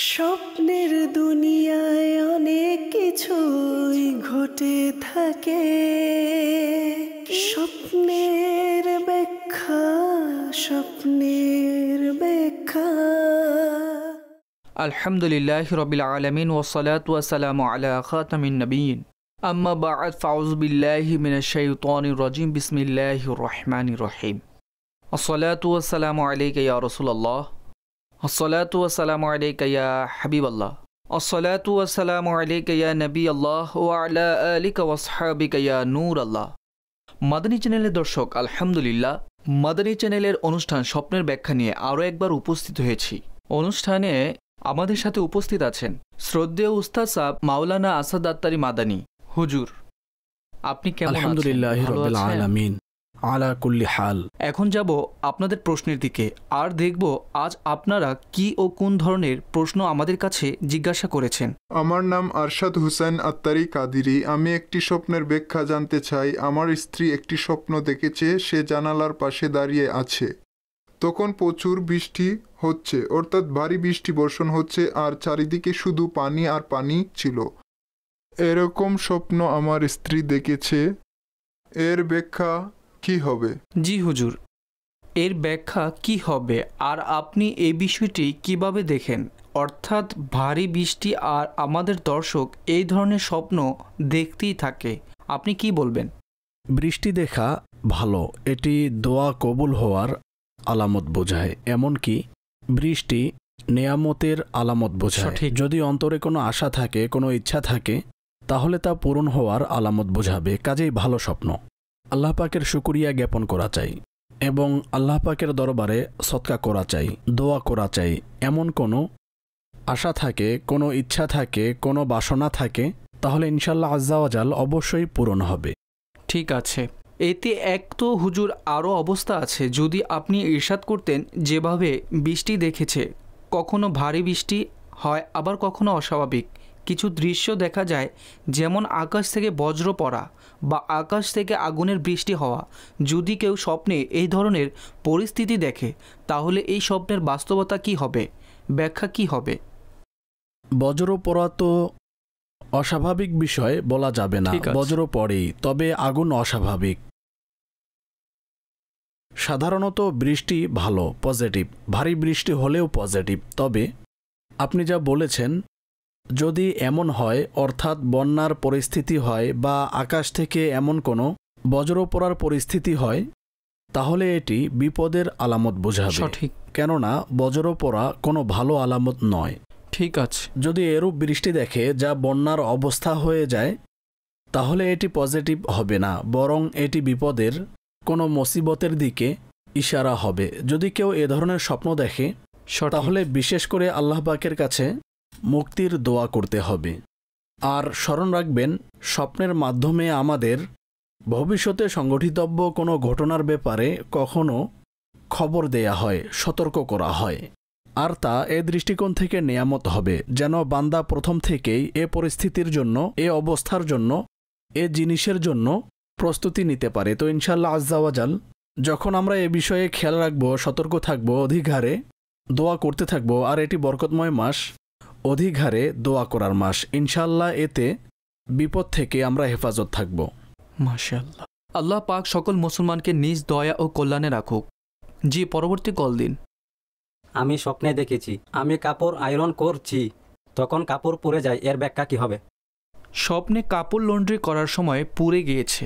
স্বপ্নের দুনিয়ায় অনেক কিছুই ঘটে থাকে, স্বপ্নের ব্যাখ্যা, স্বপ্নের ব্যাখ্যা। আলহামদুলিল্লাহি রাব্বিল আলামিন ওয়াসসালাতু ওয়াসসালামু আলা খাতামিন নাবিয়্যিন আম্মা বা'দ ফাউযু বিল্লাহি মিনাশ শাইতানির রাজিম বিসমিল্লাহির রহমানির রহিম। আসসালাতু ওয়াসসালামু আলাইকা ইয়া রাসূলুল্লাহ, আসসালাতু ওয়াসসালামু আলাইকা ইয়া হাবিবাল্লাহ, আসসালাতু ওয়াসসালামু আলাইকা ইয়া নবিয়াল্লাহ ওয়া আলা আলিকা ওয়া আসহাবিকা ইয়া নূরাল্লাহ। মাদানী চ্যানেলের দর্শক, আলহামদুলিল্লাহ মাদানী চ্যানেলের অনুষ্ঠান স্বপ্নের ব্যাখ্যা নিয়ে আরও একবার উপস্থিত হয়েছি। অনুষ্ঠানে আমাদের সাথে উপস্থিত আছেন শ্রদ্ধেয় উস্তাদ সাহেব মাওলানা আসাদ আত্তারি মাদানী হুজুর। আপনি কেমন আছেন? আলহামদুলিল্লাহি রাব্বিল আলামিন আলা কুল্লি হাল। এখন যাব আপনাদের প্রশ্নের দিকে, আর দেখব আজ আপনারা কি ও কোন ধরনের প্রশ্ন আমাদের কাছে জিজ্ঞাসা করেছেন। আমার নাম আরশাদ হুসেন আত্তারি কাদিরি। আমি একটি স্বপ্নের ব্যাখ্যা জানতে চাই। আমার স্ত্রী একটি স্বপ্ন দেখেছে, সে জানালার পাশে দাঁড়িয়ে আছে। তখন প্রচুর বৃষ্টি হচ্ছে, অর্থাৎ ভারী বৃষ্টি বর্ষণ হচ্ছে, আর চারিদিকে শুধু পানি আর পানি ছিল। এরকম স্বপ্ন আমার স্ত্রী দেখেছে, এর ব্যাখ্যা কি হবে? জি হুজুর, এর ব্যাখ্যা কি হবে আর আপনি এই বিষয়টি কিভাবে দেখেন? অর্থাৎ ভারী বৃষ্টি আর আমাদের দর্শক এই ধরনের স্বপ্ন দেখতেই থাকে, আপনি কি বলবেন? বৃষ্টি দেখা ভালো, এটি দোয়া কবুল হওয়ার আলামত বোঝায়। এমনকি বৃষ্টি নেয়ামতের আলামত বোঝায়। যদি অন্তরে কোনো আশা থাকে, কোনো ইচ্ছা থাকে, তাহলে তা পূরণ হওয়ার আলামত বোঝাবে। কাজেই ভালো স্বপ্ন। আল্লাহ পাকের শুকরিয়া জ্ঞাপন করা চাই এবং আল্লাহ পাকের দরবারে সদকা করা চাই, দোয়া করা চাই। এমন কোনো আশা থাকে, কোনো ইচ্ছা থাকে, কোনো বাসনা থাকে, তাহলে ইনশাল্লাহ আজ্জা ওয়াজাল অবশ্যই পূরণ হবে। ঠিক আছে, এতে এক তো হুজুর আরও অবস্থা আছে, যদি আপনি ইরশাদ করতেন যেভাবে বৃষ্টি দেখেছে, কখনো ভারী বৃষ্টি হয় আবার কখনো অস্বাভাবিক কিছু দৃশ্য দেখা যায়, যেমন আকাশ থেকে বজ্র পড়া বা আকাশ থেকে আগুনের বৃষ্টি হওয়া। যদি কেউ স্বপ্নে এই ধরনের পরিস্থিতি দেখে, তাহলে এই স্বপ্নের বাস্তবতা কি হবে, ব্যাখ্যা কি হবে? বজ্র পড়া তো অস্বাভাবিক বিষয় বলা যাবে না, বজ্র পড়েই, তবে আগুন অস্বাভাবিক। সাধারণত বৃষ্টি ভালো, পজিটিভ। ভারী বৃষ্টি হলেও পজিটিভ। তবে আপনি যা বলেছেন, যদি এমন হয়, অর্থাৎ বন্যার পরিস্থিতি হয় বা আকাশ থেকে এমন কোনো বজ্র পড়ার পরিস্থিতি হয়, তাহলে এটি বিপদের আলামত বোঝাবে। সঠিক, কেননা বজ্র পড়া কোনো ভালো আলামত নয়। ঠিক আছে। যদি এরূপ বৃষ্টি দেখে যা বন্যার অবস্থা হয়ে যায়, তাহলে এটি পজিটিভ হবে না, বরং এটি বিপদের কোনো মুসিবতের দিকে ইশারা হবে। যদি কেউ এ ধরনের স্বপ্ন দেখে, তাহলে বিশেষ করে আল্লাহ পাকের কাছে মুক্তির দোয়া করতে হবে। আর স্মরণ রাখবেন, স্বপ্নের মাধ্যমে আমাদের ভবিষ্যতে সংঘটিতব্য কোনো ঘটনার ব্যাপারে কখনো খবর দেয়া হয়, সতর্ক করা হয়। আর তা এ দৃষ্টিকোণ থেকে নেয়ামত হবে, যেন বান্দা প্রথম থেকেই এ পরিস্থিতির জন্য, এ অবস্থার জন্য, এ জিনিসের জন্য প্রস্তুতি নিতে পারে। তো ইনশাআল্লাহ আজ্জা ওয়াজাল যখন আমরা এ বিষয়ে খেয়াল রাখব, সতর্ক থাকব, অধিক হারে দোয়া করতে থাকব, আর এটি বরকতময় মাস, অধিক হারে দোয়া করার মাস, ইনশাআল্লাহ এতে বিপদ থেকে আমরা হেফাজত থাকব। মাশাআল্লাহ। আল্লাহ পাক সকল মুসলমানকে নিজ দয়া ও কল্যাণে রাখুক। জি, পরবর্তী কল দিন। আমি স্বপ্নে দেখেছি আমি কাপড় আয়রন করছি, তখন কাপড় পুড়ে যায়, এর ব্যাখ্যা কি হবে? স্বপ্নে কাপড় লন্ড্রি করার সময় পুড়ে গিয়েছে,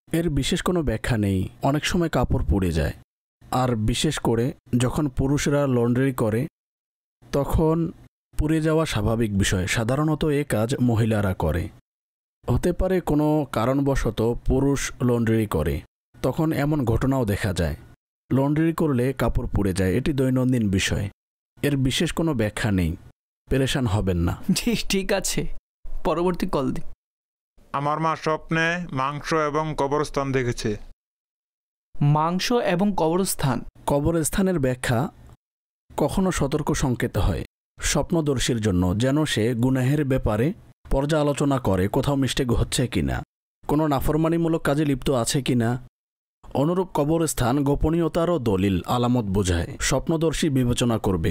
এর বিশেষ কোনো ব্যাখ্যা নেই। অনেক সময় কাপড় পুড়ে যায়, আর বিশেষ করে যখন পুরুষরা লন্ড্রি করে, তখন পুড়ে যাওয়া স্বাভাবিক বিষয়। সাধারণত এ কাজ মহিলারা করে। হতে পারে কোনো কারণবশত পুরুষ লন্ড্রি করে, তখন এমন ঘটনাও দেখা যায়। লন্ড্রি করলে কাপড় পুড়ে যায়, এটি দৈনন্দিন বিষয়। এর বিশেষ কোনো ব্যাখ্যা নেই, পেরেশান হবেন না। ঠিক আছে, পরবর্তী কল দিন। আমার মা স্বপ্নে মাংস এবং কবরস্থান দেখেছে। মাংস এবং কবরস্থান? কবরস্থানের ব্যাখ্যা কখনো সতর্ক সংকেত হয় স্বপ্নদর্শীর জন্য, যেন সে গুনাহের ব্যাপারে পর্যালোচনা করে, কোথাও মিস্টেক হচ্ছে কিনা, কোনো নাফরমানিমূলক কাজে লিপ্ত আছে কিনা। অনুরূপ কবরস্থান গোপনীয়তারও দলিল, আলামত বোঝায়। স্বপ্নদর্শী বিবেচনা করবে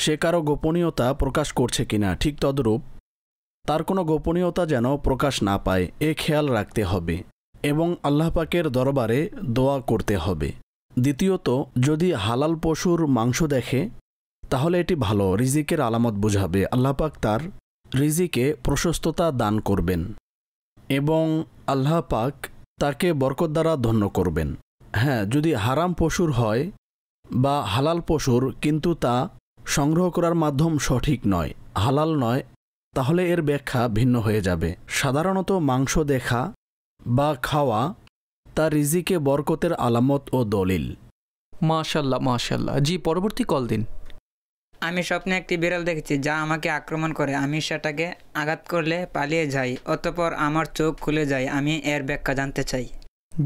সে কারো গোপনীয়তা প্রকাশ করছে কিনা, ঠিক তদ্রূপ তার কোনো গোপনীয়তা যেন প্রকাশ না পায় এ খেয়াল রাখতে হবে এবং আল্লাহ পাকের দরবারে দোয়া করতে হবে। দ্বিতীয়ত, যদি হালাল পশুর মাংস দেখে তাহলে এটি ভালো, রিজিকের আলামত বোঝাবে। আল্লাহ পাক তার রিজিকে প্রশস্ততা দান করবেন এবং আল্লাহ পাক তাকে বরকত দ্বারা ধন্য করবেন। হ্যাঁ, যদি হারাম পশুর হয় বা হালাল পশুর কিন্তু তা সংগ্রহ করার মাধ্যম সঠিক নয়, হালাল নয়, তাহলে এর ব্যাখ্যা ভিন্ন হয়ে যাবে। সাধারণত মাংস দেখা বা খাওয়া তা রিজিকে বরকতের আলামত ও দলিল। মাশাল্লাহ মাশাল্লাহ। জি, পরবর্তী কল দিন। আমি স্বপ্নে একটি বিড়াল দেখেছি যা আমাকে আক্রমণ করে। আমি সেটাকে আঘাত করলে পালিয়ে যাই, অতঃপর আমার চোখ খুলে যায়। আমি এর ব্যাখ্যা জানতে চাই।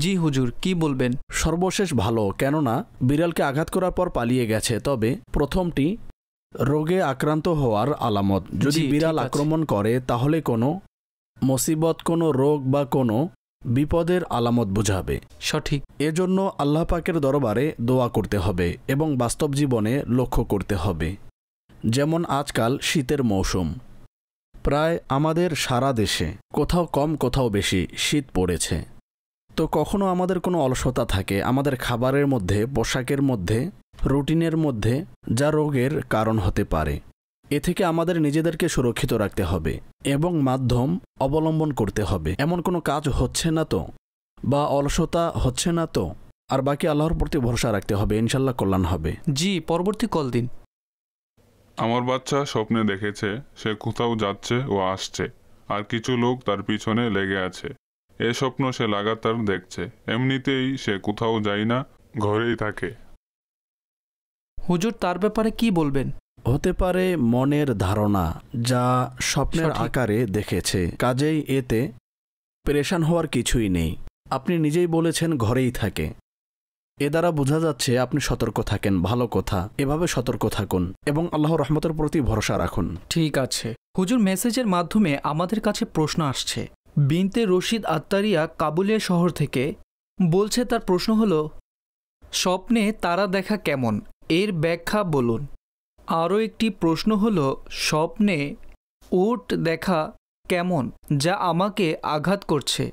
জি হুজুর, কি বলবেন? সর্বশেষ ভালো, কেননা বিড়ালকে আঘাত করার পর পালিয়ে গেছে। তবে প্রথমটি রোগে আক্রান্ত হওয়ার আলামত। যদি জি, বিড়াল ঠিক আছে। আক্রমণ করে তাহলে কোনো মুসিবত, কোনো রোগ বা কোনো বিপদের আলামত বোঝাবে। সঠিক। এজন্য আল্লাহ পাকের দরবারে দোয়া করতে হবে এবং বাস্তব জীবনে লক্ষ্য করতে হবে। যেমন আজকাল শীতের মৌসুম, প্রায় আমাদের সারা দেশে কোথাও কম কোথাও বেশি শীত পড়েছে। তো কখনো আমাদের কোনো অলসতা থাকে আমাদের খাবারের মধ্যে, পোশাকের মধ্যে, রুটিনের মধ্যে, যা রোগের কারণ হতে পারে। এ থেকে আমাদের নিজেদেরকে সুরক্ষিত রাখতে হবে এবং মাধ্যম অবলম্বন করতে হবে। এমন কোনো কাজ হচ্ছে না তো বা অলসতা হচ্ছে না তো, আর বাকি আল্লাহর প্রতি ভরসা রাখতে হবে, ইনশাল্লাহ কল্যাণ হবে। জি, পরবর্তী কল দিন। আমার বাচ্চা স্বপ্নে দেখেছে সে কোথাও যাচ্ছে ও আসছে, আর কিছু লোক তার পিছনে লেগে আছে। এ স্বপ্ন সে লাগাতার দেখছে। এমনিতেই সে কোথাও যায় না, ঘরেই থাকে। হুজুর, তার ব্যাপারে কি বলবেন? হতে পারে মনের ধারণা যা স্বপ্নের সঠিক। আকারে দেখেছে, কাজেই এতে পেরেশান হওয়ার কিছুই নেই। আপনি নিজেই বলেছেন ঘরেই থাকে, এ দ্বারা বোঝা যাচ্ছে আপনি সতর্ক থাকেন। ভালো কথা, এভাবে সতর্ক থাকুন এবং আল্লাহর রহমতের প্রতি ভরসা রাখুন। ঠিক আছে হুজুর, মেসেজের মাধ্যমে আমাদের কাছে প্রশ্ন আসছে। বিনতে রশিদ আত্তারিয়া কাবুলিয়া শহর থেকে বলছে, তার প্রশ্ন হলো, স্বপ্নে তারা দেখা কেমন, এর ব্যাখ্যা বলুন। আরও একটি প্রশ্ন হলো, স্বপ্নে উট দেখা কেমন যা আমাকে আঘাত করছে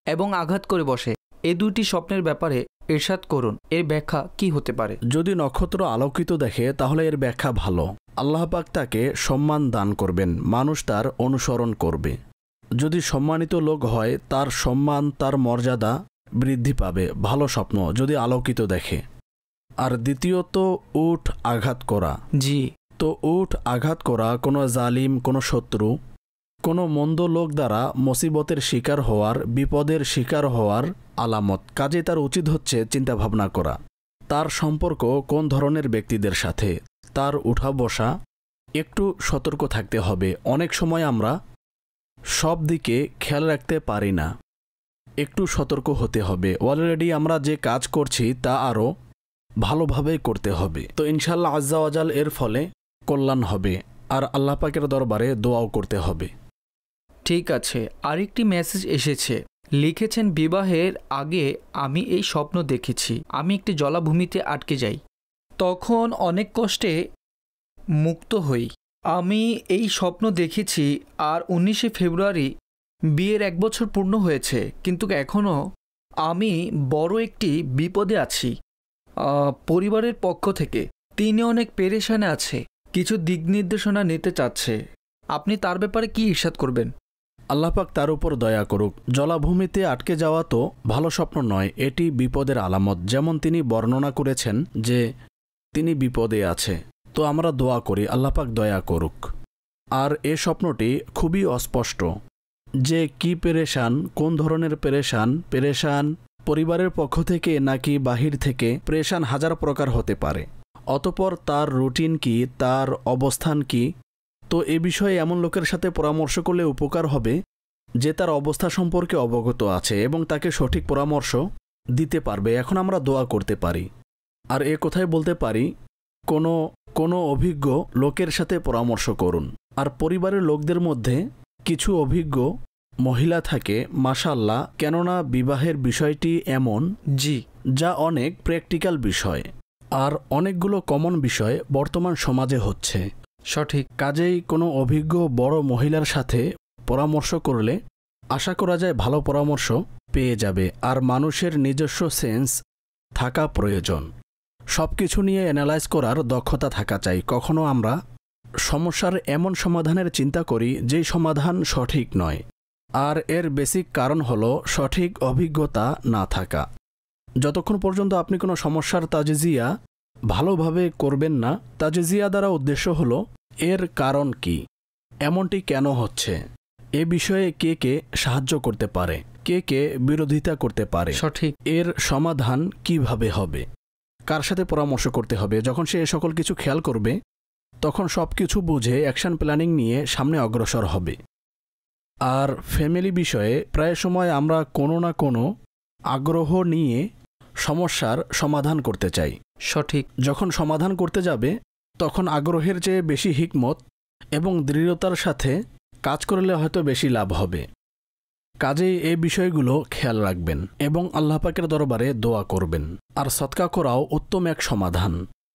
এবং আঘাত করে বসে। এ দুটি স্বপ্নের ব্যাপারে ইরশাদ করুন, এর ব্যাখ্যা কি হতে পারে? যদি নক্ষত্র আলোকিত দেখে তাহলে এর ব্যাখ্যা ভালো। আল্লাহ পাক তাকে সম্মান দান করবেন, মানুষ তার অনুসরণ করবে। যদি সম্মানিত লোক হয় তার সম্মান, তার মর্যাদা বৃদ্ধি পাবে। ভালো স্বপ্ন যদি আলোকিত দেখে। আর দ্বিতীয়ত, উট আঘাত করা। জি, তো উট আঘাত করা কোনো জালিম, কোনো শত্রু, কোনো মন্দ লোক দ্বারা মুসিবতের শিকার হওয়ার, বিপদের শিকার হওয়ার আলামত। কাজে তার উচিত হচ্ছে চিন্তা ভাবনা করা তার সম্পর্ক কোন ধরনের ব্যক্তিদের সাথে, তার উঠা বসা একটু সতর্ক থাকতে হবে। অনেক সময় আমরা সব দিকে খেয়াল রাখতে পারি না, একটু সতর্ক হতে হবে। অলরেডি আমরা যে কাজ করছি তা আরও ভালোভাবে করতে হবে। তো ইনশাল্লাহ আজ্জা ওয়াজাল এর ফলে কল্যাণ হবে, আর আল্লাহ পাকের দরবারে দোয়াও করতে হবে। ঠিক আছে। আরেকটি মেসেজ এসেছে, লিখেছেন, বিবাহের আগে আমি এই স্বপ্ন দেখেছি। আমি একটি জলাভূমিতে আটকে যাই, তখন অনেক কষ্টে মুক্ত হই। আমি এই স্বপ্ন দেখেছি, আর 19শে ফেব্রুয়ারি বিয়ের 1 বছর পূর্ণ হয়েছে, কিন্তু এখনও আমি বড় একটি বিপদে আছি। পরিবারের পক্ষ থেকে তিনি অনেক পেরেশানে আছে, কিছু দিক নির্দেশনা নিতে চাচ্ছে। আপনি তার ব্যাপারে কি ইরশাদ করবেন? আল্লাহ পাক তার উপর দয়া করুক। জলাভূমিতে আটকে যাওয়া তো ভালো স্বপ্ন নয়, এটি বিপদের আলামত। যেমন তিনি বর্ণনা করেছেন যে তিনি বিপদে আছে। তো আমরা দোয়া করি আল্লাহ পাক দয়া করুক। আর এ স্বপ্নটি খুবই অস্পষ্ট যে কি পেরেশান, কোন ধরনের পেরেশান পরিবারের পক্ষ থেকে নাকি বাহির থেকে। পেরেশান হাজার প্রকার হতে পারে। অতপর তার রুটিন কি, তার অবস্থান কি, তো এ বিষয়ে এমন লোকের সাথে পরামর্শ করলে উপকার হবে যে তার অবস্থা সম্পর্কে অবগত আছে এবং তাকে সঠিক পরামর্শ দিতে পারবে। এখন আমরা দোয়া করতে পারি। আর এ কথাই বলতে পারি, কোনো অভিজ্ঞ লোকের সাথে পরামর্শ করুন। আর পরিবারের লোকদের মধ্যে কিছু অভিজ্ঞ মহিলা থাকে, মাশাআল্লাহ, কেননা বিবাহের বিষয়টি এমন জি, যা অনেক প্র্যাকটিক্যাল বিষয়। আর অনেকগুলো কমন বিষয় বর্তমান সমাজে হচ্ছে। সঠিক। কাজেই কোনো অভিজ্ঞ বড় মহিলার সাথে পরামর্শ করলে আশা করা যায় ভালো পরামর্শ পেয়ে যাবে। আর মানুষের নিজস্ব সেন্স থাকা প্রয়োজন, সব কিছু নিয়ে অ্যানালাইজ করার দক্ষতা থাকা চাই। কখনো আমরা সমস্যার এমন সমাধানের চিন্তা করি যেই সমাধান সঠিক নয়, আর এর বেসিক কারণ হলো সঠিক অভিজ্ঞতা না থাকা। যতক্ষণ পর্যন্ত আপনি কোনো সমস্যার তাজজিয়া ভালোভাবে করবেন না, তাজজিয়া দ্বারা উদ্দেশ্য হলো এর কারণ কি, এমনটি কেন হচ্ছে, এ বিষয়ে কে কে সাহায্য করতে পারে, কে কে বিরোধিতা করতে পারে, সঠিক, এর সমাধান কিভাবে হবে, কার সাথে পরামর্শ করতে হবে। যখন সে এ সকল কিছু খেয়াল করবে তখন সব কিছু বুঝে অ্যাকশন প্ল্যানিং নিয়ে সামনে অগ্রসর হবে। আর ফ্যামিলি বিষয়ে প্রায় সময় আমরা কোনো না কোনো আগ্রহ নিয়ে সমস্যার সমাধান করতে চাই। সঠিক। যখন সমাধান করতে যাবে তখন আগ্রহের চেয়ে বেশি হিকমত এবং দৃঢ়তার সাথে কাজ করলে হয়তো বেশি লাভ হবে। কাজেই এই বিষয়গুলো খেয়াল রাখবেন এবং আল্লাহ পাকের দরবারে দোয়া করবেন। আর সৎকা করাও উত্তম এক সমাধান।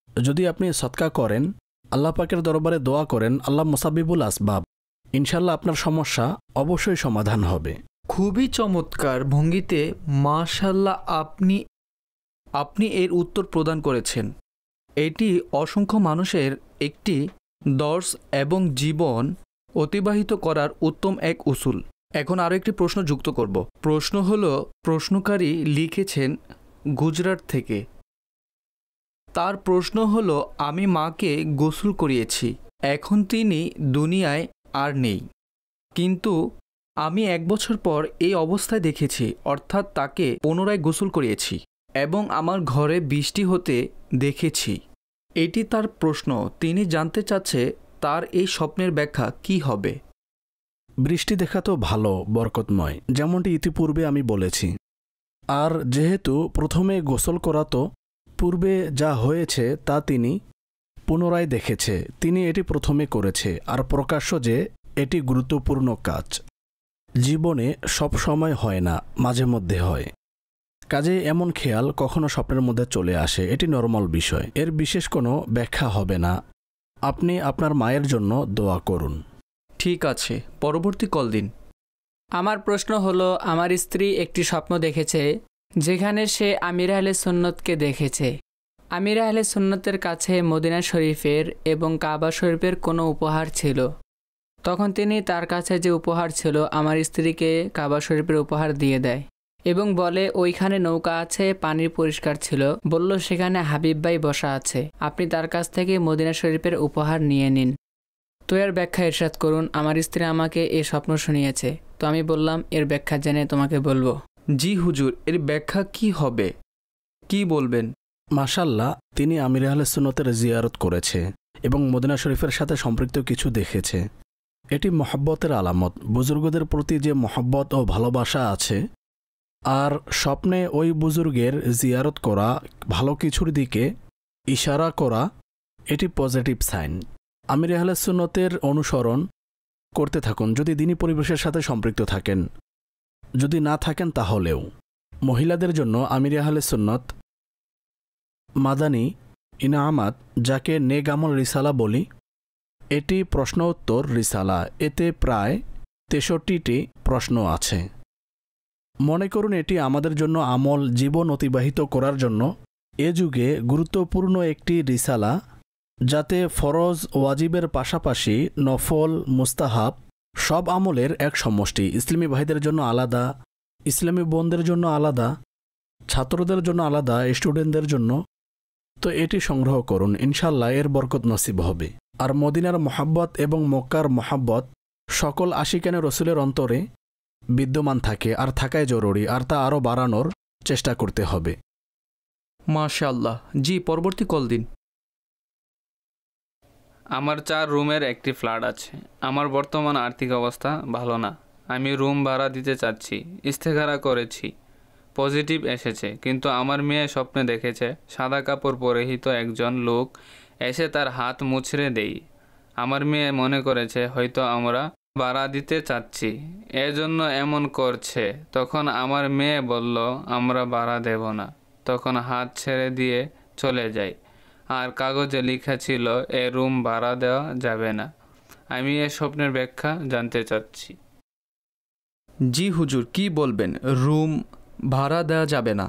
যদি আপনি সৎকা করেন, আল্লাহ পাকের দরবারে দোয়া করেন, আল্লাহ মুসাবিবুল আসবাব, ইনশাল্লাহ আপনার সমস্যা অবশ্যই সমাধান হবে। খুবই চমৎকার ভঙ্গিতে মাশাআল্লাহ আপনি এর উত্তর প্রদান করেছেন। এটি অসংখ্য মানুষের একটি দর্শ এবং জীবন অতিবাহিত করার উত্তম এক উসুল। এখন আরও একটি প্রশ্ন যুক্ত করব। প্রশ্ন হলো, প্রশ্নকারী লিখেছেন গুজরাট থেকে। তার প্রশ্ন হলো, আমি মাকে গোসল করিয়েছি, এখন তিনি দুনিয়ায় আর নেই, কিন্তু আমি 1 বছর পর এই অবস্থায় দেখেছি, অর্থাৎ তাকে পুনরায় গোসল করিয়েছি এবং আমার ঘরে বৃষ্টি হতে দেখেছি। এটি তার প্রশ্ন। তিনি জানতে চাচ্ছে তার এই স্বপ্নের ব্যাখ্যা কি হবে। বৃষ্টি দেখা তো ভালো, বরকতময়, যেমনটি ইতিপূর্বে আমি বলেছি। আর যেহেতু প্রথমে গোসল করাতো, পূর্বে যা হয়েছে তা তিনি পুনরায় দেখেছে, তিনি এটি প্রথমে করেছে। আর প্রকাশ্য যে এটি গুরুত্বপূর্ণ কাজ, জীবনে সব সময় হয় না, মাঝে মধ্যে হয়। কাজে এমন খেয়াল কখনো স্বপ্নের মধ্যে চলে আসে, এটি নরমাল বিষয়, এর বিশেষ কোনো ব্যাখ্যা হবে না। আপনি আপনার মায়ের জন্য দোয়া করুন। ঠিক আছে, পরবর্তী কল দিন। আমার প্রশ্ন হলো, আমার স্ত্রী একটি স্বপ্ন দেখেছে যেখানে সে আমির আহলে সুন্নতকে দেখেছে। আমির আহলে সুন্নতের কাছে মদিনা শরীফের এবং কাবা শরীফের কোনো উপহার ছিল। তখন তিনি তার কাছে যে উপহার ছিল আমার স্ত্রীকে কাবা শরীফের উপহার দিয়ে দেয় এবং বলে, ওইখানে নৌকা আছে, পানির পরিষ্কার ছিল, বলল সেখানে হাবিব ভাই বসা আছে, আপনি তার কাছ থেকে মদিনা শরীফের উপহার নিয়ে নিন। তো এর ব্যাখ্যা ইরশাদ করুন। আমার স্ত্রী আমাকে এই স্বপ্ন শুনিয়েছে, তো আমি বললাম এর ব্যাখ্যা জেনে তোমাকে বলবো। জি হুজুর, এর ব্যাখ্যা কি হবে, কি বলবেন? মাশাল্লাহ, তিনি আমির আহলে সুন্নতের জিয়ারত করেছে এবং মদিনা শরীফের সাথে সম্পৃক্ত কিছু দেখেছে। এটি মহব্বতের আলামত, বুজুর্গদের প্রতি যে মহব্বত ও ভালোবাসা আছে। আর স্বপ্নে ওই বুজুর্গের জিয়ারত করা, ভালো কিছুর দিকে ইশারা করা, এটি পজিটিভ সাইন। আমির আহলে সুন্নতের অনুসরণ করতে থাকুন যদি দিনী পরিবেশের সাথে সম্পৃক্ত থাকেন, যদি না থাকেন তাহলেও। মহিলাদের জন্য আমির আহলে সুন্নত মাদানী ইনামাত, যাকে নেক আমল রিসালা বলি, এটি প্রশ্ন উত্তর রিসালা। এতে প্রায় 63টি প্রশ্ন আছে। মনে করুন এটি আমাদের জন্য আমল জীবন অতিবাহিত করার জন্য এ যুগে গুরুত্বপূর্ণ একটি রিসালা, যাতে ফরজ ওয়াজিবের পাশাপাশি নফল, মুস্তাহাব সব আমলের এক সমষ্টি। ইসলামী ভাইদের জন্য আলাদা, ইসলামী বোনদের জন্য আলাদা, ছাত্রদের জন্য আলাদা, স্টুডেন্টদের জন্য। তো এটি সংগ্রহ করুন, ইনশাল্লাহ এর বরকত নসিব হবে। আর মদিনার মহাব্বত এবং মক্কার মহাব্বত সকল আশিকানে রসুলের অন্তরে বিদ্যমান থাকে, আর থাকাই জরুরি, আর তা আরও বাড়ানোর চেষ্টা করতে হবে। মাশাআল্লাহ। জি, পরবর্তী কল দিন। আমার 4 রুমের একটি ফ্ল্যাট আছে। আমার বর্তমান আর্থিক অবস্থা ভালো না, আমি রুম ভাড়া দিতে চাচ্ছি। ইস্তেখারা করেছি, পজিটিভ এসেছে, কিন্তু আমার মেয়ে স্বপ্নে দেখেছে সাদা কাপড় পরিহিত একজন লোক এসে তার হাত মুছড়ে দেয়। আমার মেয়ে মনে করেছে হয়তো আমরা ভাড়া দিতে চাচ্ছি, এজন্য এমন করছে। তখন আমার মেয়ে বলল আমরা ভাড়া দেব না, তখন হাত ছেড়ে দিয়ে চলে যায়। আর কাগজে লেখা ছিল এ রুম ভাড়া দেওয়া যাবে না। আমি এ স্বপ্নের ব্যাখ্যা জানতে চাচ্ছি। জি হুজুর, কি বলবেন? রুম ভাড়া দেওয়া যাবে না?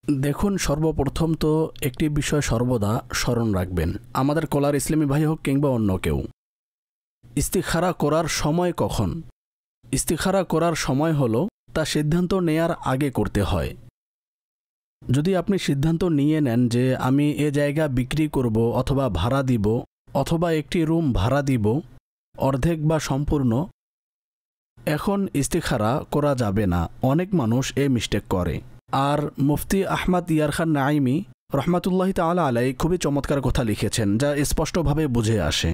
দেখুন, সর্বপ্রথম তো একটি বিষয় সর্বদা স্মরণ রাখবেন, আমাদের কলার ইসলামী ভাই হোক কিংবা অন্য কেউ, ইস্তিখারা করার সময় কখন? ইস্তিখারা করার সময় হলো তা সিদ্ধান্ত নেয়ার আগে করতে হয়। যদি আপনি সিদ্ধান্ত নিয়ে নেন যে আমি এ জায়গা বিক্রি করব অথবা ভাড়া দিব অথবা একটি রুম ভাড়া দিব অর্ধেক বা সম্পূর্ণ, এখন ইস্তিখারা করা যাবে না। অনেক মানুষ এই মিস্টেক করে। আর মুফতি আহমদ ইয়ার খান নাইমি রহমাতুল্লাহি তাআলা আলাই খুবই চমৎকার কথা লিখেছেন, যা স্পষ্টভাবে বুঝে আসে।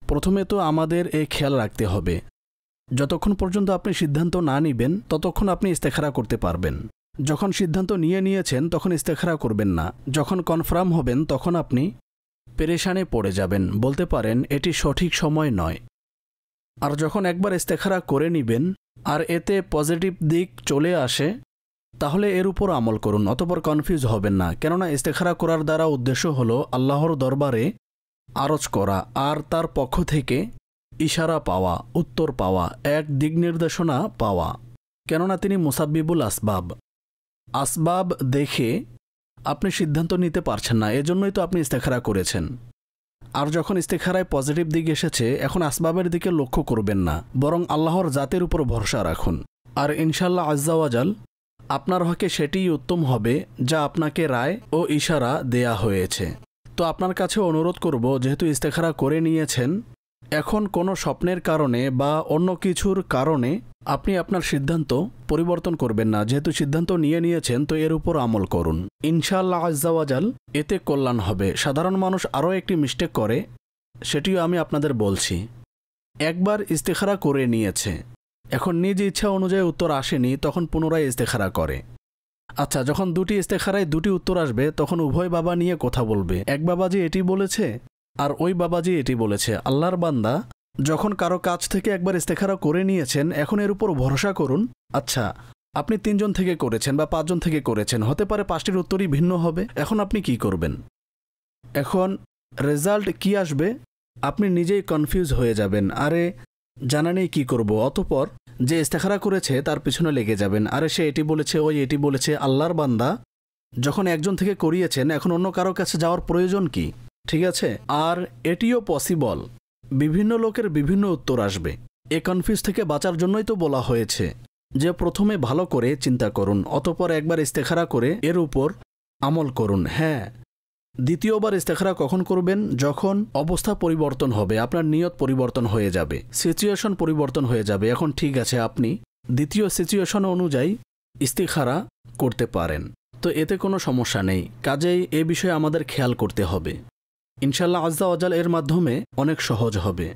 প্রথমে তো আমাদের এই খেয়াল রাখতে হবে, যতক্ষণ পর্যন্ত আপনি সিদ্ধান্ত না নেবেন ততক্ষণ আপনি ইস্তেখারা করতে পারবেন। যখন সিদ্ধান্ত নিয়েছেন তখন ইস্তেখারা করবেন না। যখন কনফার্ম হবেন তখন আপনি পেরেশানে পড়ে যাবেন, বলতে পারেন এটি সঠিক সময় নয়। আর যখন একবার ইস্তেখারা করে নেবেন আর এতে পজিটিভ দিক চলে আসে, তাহলে এর উপর আমল করুন, অতঃপর কনফিউজ হবেন না। কেননা ইস্তেখারা করার দ্বারা উদ্দেশ্য হলো আল্লাহর দরবারে আরজ করা আর তার পক্ষ থেকে ইশারা পাওয়া, উত্তর পাওয়া, এক দিক নির্দেশনা পাওয়া। কেননা তিনি মুসাব্বিবুল আসবাব, আসবাব দেখে আপনি সিদ্ধান্ত নিতে পারছেন না, এজন্যই তো আপনি ইস্তেখারা করেছেন। আর যখন ইস্তেখারায় পজিটিভ দিক এসেছে, এখন আসবাবের দিকে লক্ষ্য করবেন না, বরং আল্লাহর জাতের উপর ভরসা রাখুন। আর ইনশাআল্লাহ আজ্জা ওয়াজাল আপনার হকে সেটিই উত্তম হবে যা আপনাকে রায় ও ইশারা দেয়া হয়েছে। তো আপনার কাছে অনুরোধ করব, যেহেতু ইস্তেখারা করে নিয়েছেন, এখন কোনো স্বপ্নের কারণে বা অন্য কিছুর কারণে আপনি আপনার সিদ্ধান্ত পরিবর্তন করবেন না। যেহেতু সিদ্ধান্ত নিয়েছেন তো এর উপর আমল করুন, ইনশাআল্লাহ আজ্জা ওয়াজাল এতে কল্যাণ হবে। সাধারণ মানুষ আরও একটি মিস্টেক করে, সেটিও আমি আপনাদের বলছি। একবার ইস্তেখারা করে নিয়েছে, এখন নিজ ইচ্ছা অনুযায়ী উত্তর আসেনি, তখন পুনরায় ইস্তেখারা করে। আচ্ছা, যখন দুটি ইস্তেখারায় দুটি উত্তর আসবে, তখন উভয় বাবা নিয়ে কথা বলবে। এক বাবাজি এটি বলেছে আর ওই বাবাজি এটি বলেছে। আল্লাহর বান্দা যখন কারো কাছ থেকে একবার ইস্তেখারা করে নিয়েছেন, এখন এর উপর ভরসা করুন। আচ্ছা, আপনি 3 জন থেকে করেছেন বা 5 জন থেকে করেছেন, হতে পারে 5টির উত্তরই ভিন্ন হবে। এখন আপনি কি করবেন? এখন রেজাল্ট কি আসবে আপনি নিজেই কনফিউজ হয়ে যাবেন। আরে জানা নেই কী করব, অতঃপর যে ইস্তেখারা করেছে তার পিছনে লেগে যাবেন। আরে সে এটি বলেছে, ওই এটি বলেছে। আল্লাহর বান্দা যখন একজন থেকে করিয়েছেন, এখন অন্য কারো কাছে যাওয়ার প্রয়োজন কি? ঠিক আছে। আর এটিও পসিবল, বিভিন্ন লোকের বিভিন্ন উত্তর আসবে। এ কনফিউজ থেকে বাঁচার জন্যই তো বলা হয়েছে যে প্রথমে ভালো করে চিন্তা করুন, অতঃপর একবার ইস্তেখারা করে এর উপর আমল করুন। হ্যাঁ, দ্বিতীয়বার ইস্তেখারা কখন করবেন? যখন অবস্থা পরিবর্তন হবে, আপনার নিয়ত পরিবর্তন হয়ে যাবে, সিচুয়েশন পরিবর্তন হয়ে যাবে। এখন ঠিক আছে, আপনি দ্বিতীয় সিচুয়েশন অনুযায়ী ইস্তিখারা করতে পারেন, তো এতে কোনো সমস্যা নেই। কাজেই এ বিষয়ে আমাদের খেয়াল করতে হবে। ইনশাআল্লাহ আজ্জা ওয়াজাল এর মাধ্যমে অনেক সহজ হবে।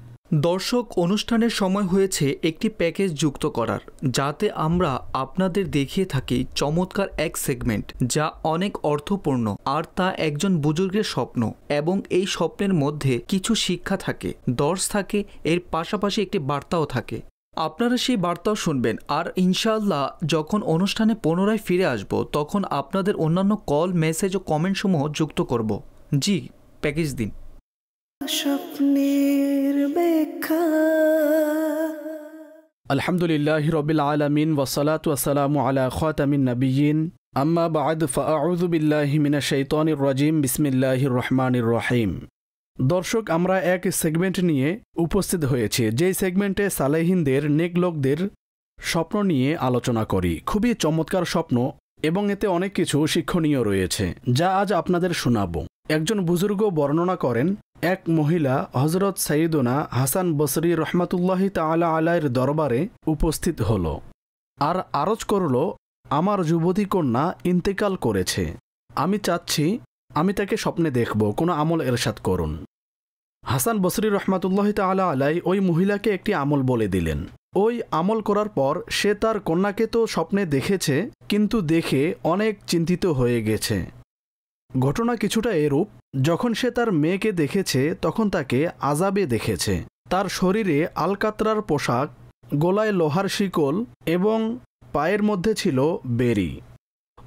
দর্শক, অনুষ্ঠানের সময় হয়েছে একটি প্যাকেজ যুক্ত করার, যাতে আমরা আপনাদের দেখিয়ে থাকি চমৎকার এক সেগমেন্ট যা অনেক অর্থপূর্ণ, আর তা একজন বুজুর্গের স্বপ্ন, এবং এই স্বপ্নের মধ্যে কিছু শিক্ষা থাকে, দর্শ থাকে, এর পাশাপাশি একটি বার্তাও থাকে। আপনারা সেই বার্তাও শুনবেন। আর ইনশাআল্লাহ যখন অনুষ্ঠানে পুনরায় ফিরে আসব, তখন আপনাদের অন্যান্য কল, মেসেজ ও কমেন্ট সমূহ যুক্ত করব। জি, প্যাকেজ দিন। স্বপ্নের ব্যাখ্যা। আলহামদুলিল্লাহি রাব্বিল আলামিন ওয়াসসালাতু ওয়াসসালামু আলা খাতামিন নাবিয়্যিন, আম্মা বা'দ, ফাআউযু বিল্লাহি মিনাশ শাইতানির রাজিম, বিসমিল্লাহির রহমানির রহিম। দর্শক, আমরা এক সেগমেন্ট নিয়ে উপস্থিত হয়েছি, যেই সেগমেন্টে সালেহিনদের, নেক লোকদের স্বপ্ন নিয়ে আলোচনা করি। খুবই চমৎকার স্বপ্ন এবং এতে অনেক কিছু শিক্ষণীয় রয়েছে, যা আজ আপনাদের শোনাবো। একজন বুজুর্গ বর্ণনা করেন, এক মহিলা হযরত সাইয়্যিদুনা হাসান বসরি রহমাতুল্লাহি তাআলা আলাইহির দরবারে উপস্থিত হল আর আরজ করল, আমার যুবতী কন্যা ইন্তেকাল করেছে, আমি চাচ্ছি আমি তাকে স্বপ্নে দেখব, কোনো আমল এরশাদ করুন। হাসান বসরি রহমাতুল্লাহি তাআলা আলাই ওই মহিলাকে একটি আমল বলে দিলেন। ওই আমল করার পর সে তার কন্যাকে তো স্বপ্নে দেখেছে, কিন্তু দেখে অনেক চিন্তিত হয়ে গেছে। ঘটনা কিছুটা এরূপ, যখন সে তার মেয়েকে দেখেছে তখন তাকে আযাবে দেখেছে। তার শরীরে আলকাতরার পোশাক, গলায় লোহার শিকল এবং পায়ের মধ্যে ছিল বেরি।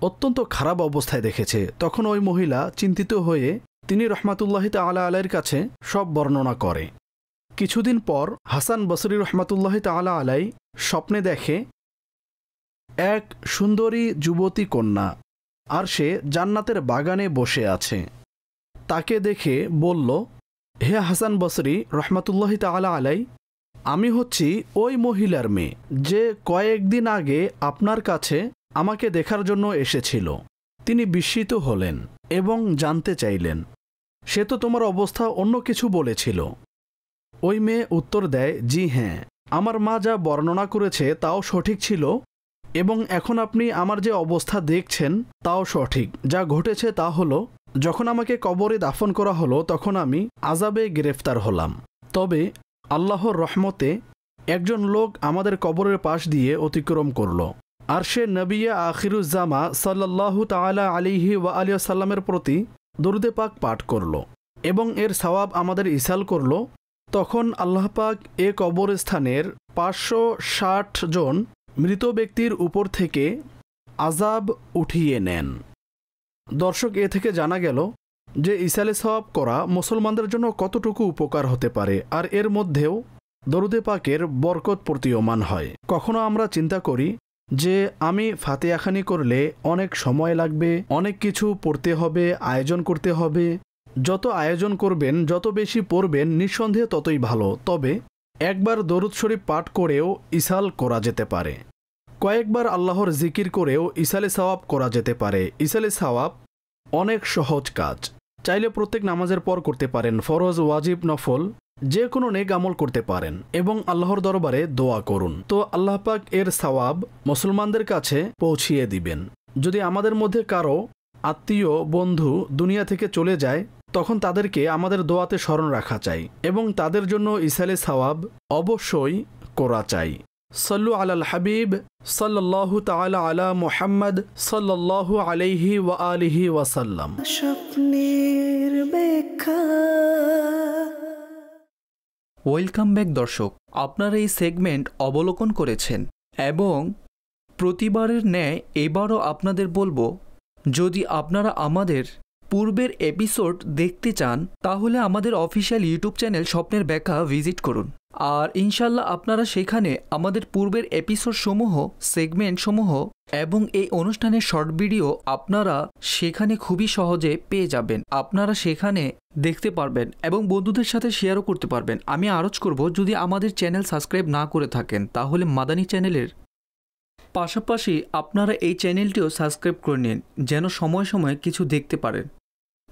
অত্যন্ত খারাপ অবস্থায় দেখেছে। তখন ওই মহিলা চিন্তিত হয়ে তিনি রহমাতুল্লাহি তাআলা আলাইহির কাছে সব বর্ণনা করে। কিছুদিন পর হাসান বসরি রহমাতুল্লাহি তাআলা আলাই স্বপ্নে দেখে এক সুন্দরী যুবতী কন্যা, আর সে জান্নাতের বাগানে বসে আছে। তাকে দেখে বলল, হে হাসান বসরি রহমাতুল্লাহি তাআলা আলাই, আমি হচ্ছি ওই মহিলার মেয়ে যে কয়েকদিন আগে আপনার কাছে আমাকে দেখার জন্য এসেছিল। তিনি বিস্মিত হলেন এবং জানতে চাইলেন, সে তো তোমার অবস্থা অন্য কিছু বলেছিল। ওই মেয়ে উত্তর দেয়, জি হ্যাঁ, আমার মা যা বর্ণনা করেছে তাও সঠিক ছিল, এবং এখন আপনি আমার যে অবস্থা দেখছেন তাও সঠিক। যা ঘটেছে তা হলো, যখন আমাকে কবরে দাফন করা হলো তখন আমি আযাবে গ্রেফতার হলাম। তবে আল্লাহর রহমতে একজন লোক আমাদের কবরের পাশ দিয়ে অতিক্রম করল, আর সে নবিয়ে আখিরুজ্জামা সাল্লাল্লাহু তাআলা আলাইহি ওয়া আলিহি ওয়াসাল্লামের প্রতি দরুদে পাক পাঠ করল এবং এর সওয়াব আমাদের ইসাল করল। তখন আল্লাহ পাক এ কবরস্থানের 560 জন মৃত ব্যক্তির উপর থেকে আযাব উঠিয়ে নেন। দর্শক, এ থেকে জানা গেল যে ইসালে সওয়াব করা মুসলমানদের জন্য কতটুকু উপকার হতে পারে, আর এর মধ্যেও দরুদে পাকের বরকত প্রতীয়মান হয়। কখনো আমরা চিন্তা করি যে আমি ফাতিহাখানি করলে অনেক সময় লাগবে, অনেক কিছু পড়তে হবে, আয়োজন করতে হবে। যত আয়োজন করবেন, যত বেশি পড়বেন, নিঃসন্দেহে ততই ভালো। তবে একবার দরুদ শরীফ পাঠ করেও ইসাল করা যেতে পারে, কয়েকবার আল্লাহর জিকির করেও ইসালে সওয়াব করা যেতে পারে। ইসালে সওয়াব অনেক সহজ কাজ, চাইলে প্রত্যেক নামাজের পর করতে পারেন। ফরজ, ওয়াজিব, নফল যে কোনো নেক আমল করতে পারেন এবং আল্লাহর দরবারে দোয়া করুন, তো আল্লাহ পাক এর সওয়াব মুসলমানদের কাছে পৌঁছিয়ে দিবেন। যদি আমাদের মধ্যে কারো আত্মীয় বন্ধু দুনিয়া থেকে চলে যায়, তখন তাদেরকে আমাদের দোয়াতে স্মরণ রাখা চাই এবং তাদের জন্য ইসালে সওয়াব অবশ্যই করা চাই। সল্লু আলাল হাবিব সাল্লাল্লাহু তাআলা আলা মুহাম্মদ সাল্লাল্লাহু আলাইহি ওয়া আলিহি ওয়াসাল্লাম। স্বপ্নের ব্যাখ্যা। ওয়েলকাম ব্যাক দর্শক, আপনারা এই সেগমেন্ট অবলোকন করেছেন এবং প্রতিবারের ন্যায় এবারও আপনাদের বলবো, যদি আপনারা আমাদের পূর্বের এপিসোড দেখতে চান তাহলে আমাদের অফিসিয়াল ইউটিউব চ্যানেল স্বপ্নের ব্যাখ্যা ভিজিট করুন, আর ইনশাল্লাহ আপনারা সেখানে আমাদের পূর্বের এপিসোডসমূহ, সেগমেন্টসমূহ এবং এই অনুষ্ঠানের শর্ট ভিডিও আপনারা সেখানে খুবই সহজে পেয়ে যাবেন। আপনারা সেখানে দেখতে পারবেন এবং বন্ধুদের সাথে শেয়ারও করতে পারবেন। আমি আরজ করব, যদি আমাদের চ্যানেল সাবস্ক্রাইব না করে থাকেন তাহলে মাদানী চ্যানেলের পাশাপাশি আপনারা এই চ্যানেলটিও সাবস্ক্রাইব করে নিন, যেন সময় সময় কিছু দেখতে পারেন।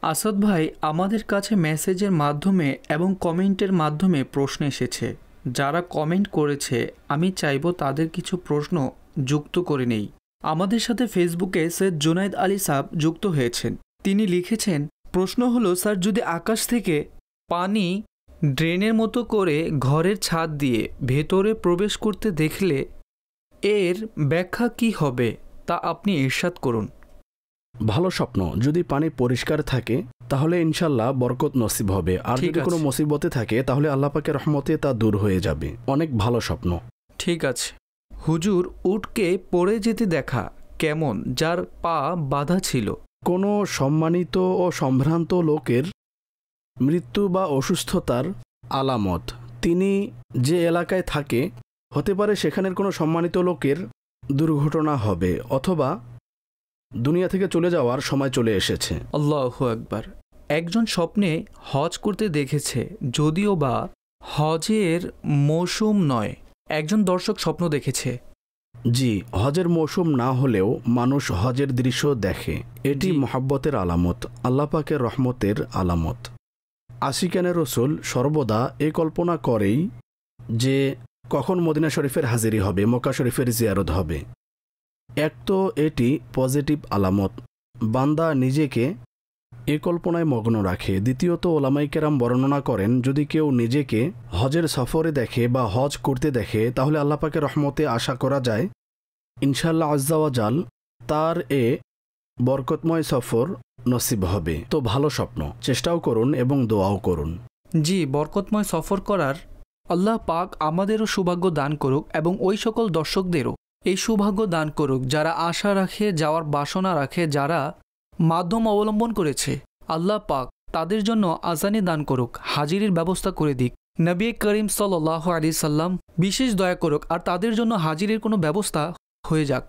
আসাদ ভাই, আমাদের কাছে মেসেজের মাধ্যমে এবং কমেন্টের মাধ্যমে প্রশ্ন এসেছে। যারা কমেন্ট করেছে আমি চাইব তাদের কিছু প্রশ্ন যুক্ত করে নেই। আমাদের সাথে ফেসবুকে সৈয়দ জুনাইদ আলী সাহেব যুক্ত হয়েছেন। তিনি লিখেছেন, প্রশ্ন হলো, স্যার যদি আকাশ থেকে পানি ড্রেনের মতো করে ঘরের ছাদ দিয়ে ভেতরে প্রবেশ করতে দেখলে এর ব্যাখ্যা কি হবে, তা আপনি ইরশাদ করুন। ভালো স্বপ্ন, যদি পানি পরিষ্কার থাকে তাহলে ইনশাল্লাহ বরকত নসিব হবে, আর যদি কোনো মুসিবতে থাকে তাহলে আল্লাহ পাকের রহমতে তা দূর হয়ে যাবে। অনেক ভালো স্বপ্ন। ঠিক আছে। হুজুর, উটকে পড়ে যেতে দেখা কেমন যার পা বাঁধা ছিল? কোনো সম্মানিত ও সম্ভ্রান্ত লোকের মৃত্যু বা অসুস্থতার আলামত। তিনি যে এলাকায় থাকে হতে পারে সেখানের কোনো সম্মানিত লোকের দুর্ঘটনা হবে, অথবা দুনিয়া থেকে চলে যাওয়ার সময় চলে এসেছে। আল্লাহু আকবার। একজন স্বপ্নে হজ করতে দেখেছে, যদিও বা হজের মৌসুম নয়। একজন দর্শক স্বপ্ন দেখেছে। জি, হজের মৌসুম না হলেও মানুষ হজের দৃশ্য দেখে। এটি মহাব্বতের আলামত, আল্লাহ পাকের রহমতের আলামত। আশিকানে রসুল সর্বদা এ কল্পনা করেই যে কখন মদিনা শরীফের হাজিরি হবে, মক্কা শরীফের জিয়ারত হবে। এক তো এটি পজিটিভ আলামত, বান্দা নিজেকে এ কল্পনায় মগ্ন রাখে। দ্বিতীয়ত ওলামায়ে কেরাম বর্ণনা করেন, যদি কেউ নিজেকে হজের সফরে দেখে বা হজ করতে দেখে তাহলে আল্লাহ পাকের রহমতে আশা করা যায় ইনশাআল্লাহ আজ্জা ওয়া জাল তার এ বরকতময় সফর নসিব হবে। তো ভালো স্বপ্ন, চেষ্টাও করুন এবং দোয়াও করুন। জি, বরকতময় সফর করার আল্লাহ পাক আমাদেরও সৌভাগ্য দান করুক এবং ওই সকল দর্শকদেরও এই সৌভাগ্য দান করুক যারা আশা রাখে, যাওয়ার বাসনা রাখে, যারা মাধ্যম অবলম্বন করেছে। আল্লাহ পাক তাদের জন্য আজানি দান করুক, হাজিরির ব্যবস্থা করে দিক। নবী করিম সাল্লাল্লাহু আলাইহি সাল্লাম বিশেষ দয়া করুক আর তাদের জন্য হাজিরের কোনো ব্যবস্থা হয়ে যাক।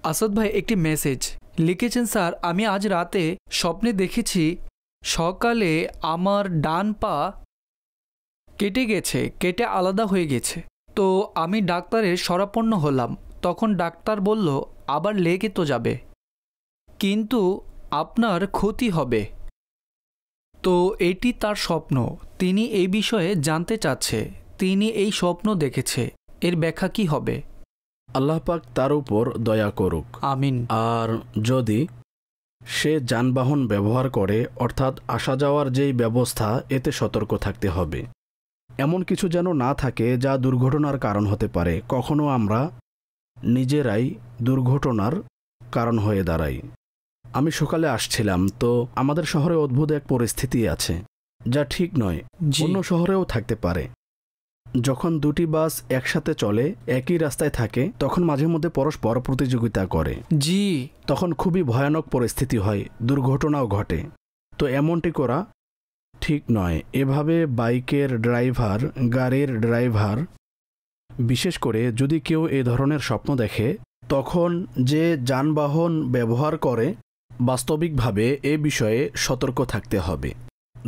আসাদ ভাই একটি মেসেজ লিখেছেন, স্যার আমি আজ রাতে স্বপ্নে দেখেছি সকালে আমার ডান পা কেটে আলাদা হয়ে গেছে। তো আমি ডাক্তারের শরণাপন্ন হলাম। তখন ডাক্তার বলল আবার লেগে তো যাবে, কিন্তু আপনার ক্ষতি হবে। তো এটি তার স্বপ্ন, তিনি এই বিষয়ে জানতে চাচ্ছে, তিনি এই স্বপ্ন দেখেছে, এর ব্যাখ্যা কি হবে? আল্লাহ পাক তার উপর দয়া করুক, আমিন। আর যদি সে যানবাহন ব্যবহার করে, অর্থাৎ আসা যাওয়ার যেই ব্যবস্থা, এতে সতর্ক থাকতে হবে। এমন কিছু যেন না থাকে যা দুর্ঘটনার কারণ হতে পারে। কখনো আমরা নিজেরাই দুর্ঘটনার কারণ হয়ে দাঁড়াই। আমি সকালে আসছিলাম, তো আমাদের শহরে অদ্ভুত এক পরিস্থিতি আছে যা ঠিক নয়, অন্য শহরেও থাকতে পারে। যখন দুটি বাস একসাথে চলে, একই রাস্তায় থাকে, তখন মাঝে মধ্যে পরস্পর প্রতিযোগিতা করে। জি, তখন খুবই ভয়ানক পরিস্থিতি হয়, দুর্ঘটনাও ঘটে। তো এমনটি করা ঠিক নয়। এভাবে বাইকের ড্রাইভার, গাড়ির ড্রাইভার, বিশেষ করে যদি কেউ এ ধরনের স্বপ্ন দেখে, তখন যে যানবাহন ব্যবহার করে বাস্তবিকভাবে এ বিষয়ে সতর্ক থাকতে হবে।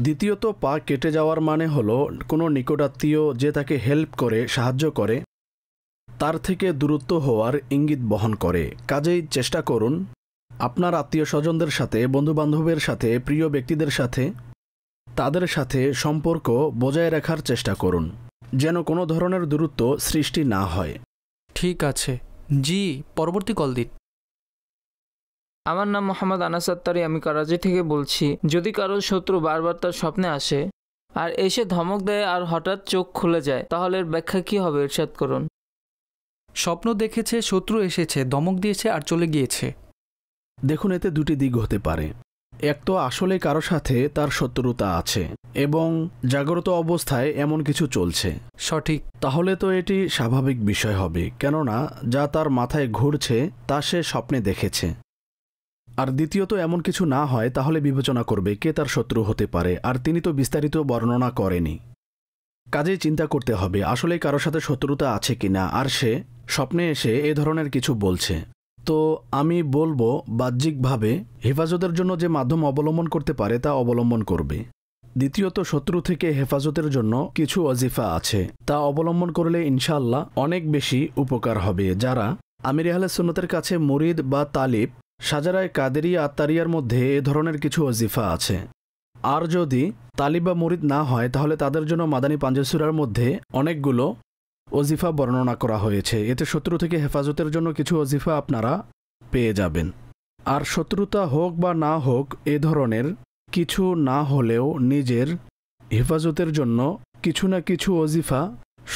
দ্বিতীয়ত, পা কেটে যাওয়ার মানে হলো কোনো নিকটাত্মীয় যে তাকে হেল্প করে, সাহায্য করে, তার থেকে দূরত্ব হওয়ার ইঙ্গিত বহন করে। কাজেই চেষ্টা করুন আপনার আত্মীয় স্বজনদের সাথে, বন্ধুবান্ধবের সাথে, প্রিয় ব্যক্তিদের সাথে, তাদের সাথে সম্পর্ক বজায় রাখার চেষ্টা করুন, যেন কোনো ধরনের দূরত্ব সৃষ্টি না হয়। ঠিক আছে জি, পরবর্তী কল দিন। আমার নাম মোহাম্মদ আনাস আত্তারি, আমি করাচি থেকে বলছি। যদি কারো শত্রু বারবার তার স্বপ্নে আসে আর এসে ধমক দেয় আর হঠাৎ চোখ খুলে যায়, তাহলে এর ব্যাখ্যা কি হবে, ইরশাদ করুন। স্বপ্ন দেখেছে, শত্রু এসেছে, ধমক দিয়েছে আর চলে গিয়েছে। দেখুন, এতে দুটি দিক হতে পারে। এক তো আসলে কারো সাথে তার শত্রুতা আছে এবং জাগ্রত অবস্থায় এমন কিছু চলছে। সঠিক। তাহলে তো এটি স্বাভাবিক বিষয় হবে, কেননা যা তার মাথায় ঘুরছে তা সে স্বপ্নে দেখেছে। আর দ্বিতীয়ত, এমন কিছু না হয় তাহলে বিবেচনা করবে কে তার শত্রু হতে পারে, আর তিনি তো বিস্তারিত বর্ণনা করেনি। কাজেই চিন্তা করতে হবে আসলে কারো সাথে শত্রুতা আছে কিনা, আর সে স্বপ্নে এসে এ ধরনের কিছু বলছে। তো আমি বলবো বাহ্যিকভাবে হেফাজতের জন্য যে মাধ্যম অবলম্বন করতে পারে তা অবলম্বন করবে। দ্বিতীয়ত, শত্রু থেকে হেফাজতের জন্য কিছু ওয়াজিফা আছে, তা অবলম্বন করলে ইনশাআল্লাহ অনেক বেশি উপকার হবে। যারা আমির আহলে সুন্নতের কাছে মুরিদ বা তালিব, সাজারায় কাদেরিয়া আত্তারিয়ার মধ্যে এ ধরনের কিছু ওয়াজিফা আছে। আর যদি তালিব বা মুরিদ না হয়, তাহলে তাদের জন্য মাদানী পাঞ্জেসুরার মধ্যে অনেকগুলো ওজিফা বর্ণনা করা হয়েছে। এতে শত্রু থেকে হেফাজতের জন্য কিছু ওজিফা আপনারা পেয়ে যাবেন। আর শত্রুতা হোক বা না হোক, এ ধরনের কিছু না হলেও নিজের হেফাজতের জন্য কিছু না কিছু ওজিফা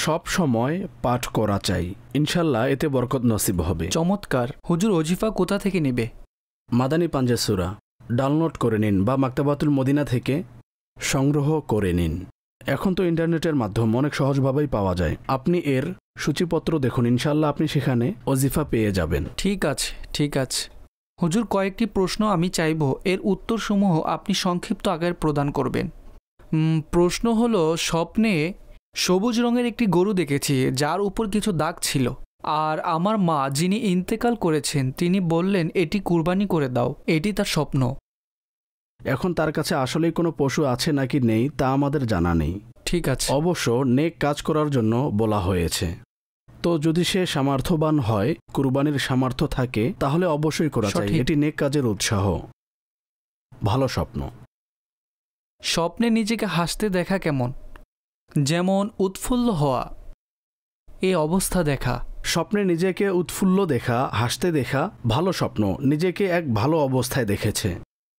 সব সময় পাঠ করা চাই। ইনশাল্লাহ এতে বরকত নসিব হবে। চমৎকার। হুজুর, ওজিফা কোথা থেকে নেবে? মাদানী পাঞ্জেসুরা ডাউনলোড করে নিন বা মাকতাবাতুল মদিনা থেকে সংগ্রহ করে নিন। এখন তো ইন্টারনেটের মাধ্যম অনেক সহজভাবেই পাওয়া যায়। আপনি এর সূচিপত্র দেখুন, ইনশাল্লাহ আপনি সেখানে ওজিফা পেয়ে যাবেন। ঠিক আছে, ঠিক আছে। হুজুর, কয়েকটি প্রশ্ন আমি চাইব, এর উত্তরসমূহ আপনি সংক্ষিপ্ত আকারে প্রদান করবেন। প্রশ্ন হলো, স্বপ্নে সবুজ রঙের একটি গরু দেখেছি যার উপর কিছু দাগ ছিল, আর আমার মা যিনি ইন্তেকাল করেছেন তিনি বললেন এটি কুরবানি করে দাও। এটি তার স্বপ্ন। এখন তার কাছে আসলেই কোনো পশু আছে নাকি নেই তা আমাদের জানা নেই। ঠিক আছে। অবশ্য নেক কাজ করার জন্য বলা হয়েছে। তো যদি সে সামর্থ্যবান হয়, কুরবানির সামর্থ্য থাকে, তাহলে অবশ্যই করা চাই। এটি নেক কাজের উৎসাহ, ভালো স্বপ্ন। স্বপ্নে নিজেকে হাসতে দেখা কেমন? যেমন উৎফুল্ল হওয়া, এই অবস্থা দেখা। স্বপ্নে নিজেকে উৎফুল্ল দেখা, হাসতে দেখা ভালো স্বপ্ন। নিজেকে এক ভালো অবস্থায় দেখেছে।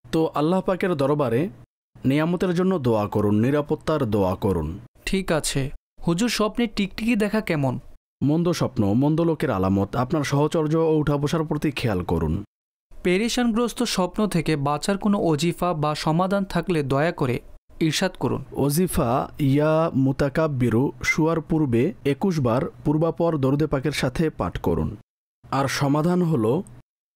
তো আল্লাহ পাকের দরবারে নিয়ামতের জন্য দোয়া করুন, নিরাপত্তার দোয়া করুন। ঠিক আছে। হুজুর, স্বপ্নে টিকটিকি দেখা কেমন? মন্দ স্বপ্ন, মন্দ লোকের আলামত। আপনার সহচর্য ও উঠা বসার প্রতি খেয়াল করুন। পেরেশানগ্রস্ত স্বপ্ন থেকে বাঁচার কোনো ওজিফা বা সমাধান থাকলে দয়া করে ইরশাদ করুন। ওজিফা ইয়া মুতাকাব্বিরু শুয়ার পূর্বে 21 বার পূর্বাপর দরুদে পাকের সাথে পাঠ করুন। আর সমাধান হলো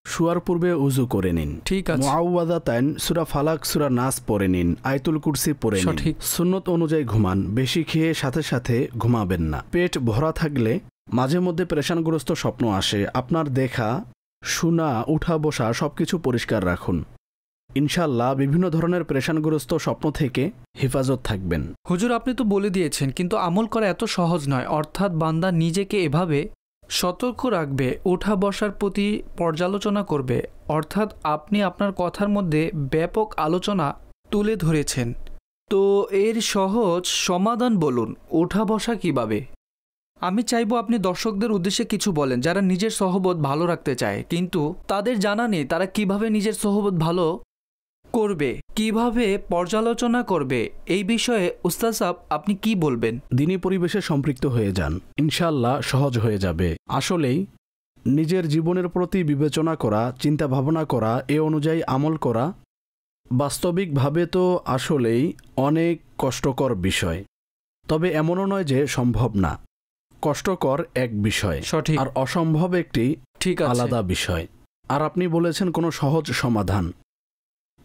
শুয়ার পূর্বে উজু করে নিন। ঠিক আছে। মুআওয়াযাতাইন সূরা ফালাক সূরা নাস পড়ে নিন, আয়াতুল কুরসি পড়ে নিন। সঠিক। সুন্নত অনুযায়ী ঘুমান, বেশি খেয়ে সাথে সাথে ঘুমাবেন না। পেট ভরা থাকলে মাঝে মধ্যে পেরেশানগ্রস্ত স্বপ্ন আসে। আপনার দেখা, শোনা, উঠা বসা সবকিছু পরিষ্কার রাখুন। ইনশাআল্লাহ বিভিন্ন ধরনের পেরেশানগ্রস্ত স্বপ্ন থেকে হেফাজত থাকবেন। হুজুর, আপনি তো বলে দিয়েছেন, কিন্তু আমল করা এত সহজ নয়। অর্থাৎ বান্দা নিজেকে এভাবে সতর্ক রাখবে, ওঠা বসার প্রতি পর্যালোচনা করবে। অর্থাৎ আপনি আপনার কথার মধ্যে ব্যাপক আলোচনা তুলে ধরেছেন। তো এর সহজ সমাধান বলুন, ওঠা বসা কিভাবে? আমি চাইবো আপনি দর্শকদের উদ্দেশ্যে কিছু বলেন যারা নিজের সহবত ভালো রাখতে চায়, কিন্তু তাদের জানা নেই তারা কিভাবে নিজের সহবত ভালো করবে, কিভাবে পর্যালোচনা করবে। এই বিষয়ে উস্তাদ সাহেব আপনি কি বলবেন? দিনী পরিবেশে সম্পৃক্ত হয়ে যান, ইনশাআল্লাহ সহজ হয়ে যাবে। আসলেই নিজের জীবনের প্রতি বিবেচনা করা, চিন্তা ভাবনা করা, এ অনুযায়ী আমল করা বাস্তবিকভাবে তো আসলেই অনেক কষ্টকর বিষয়। তবে এমনও নয় যে সম্ভব না। কষ্টকর এক বিষয়, সঠিক, আর অসম্ভব একটি ঠিক আলাদা বিষয়। আর আপনি বলেছেন কোনো সহজ সমাধান,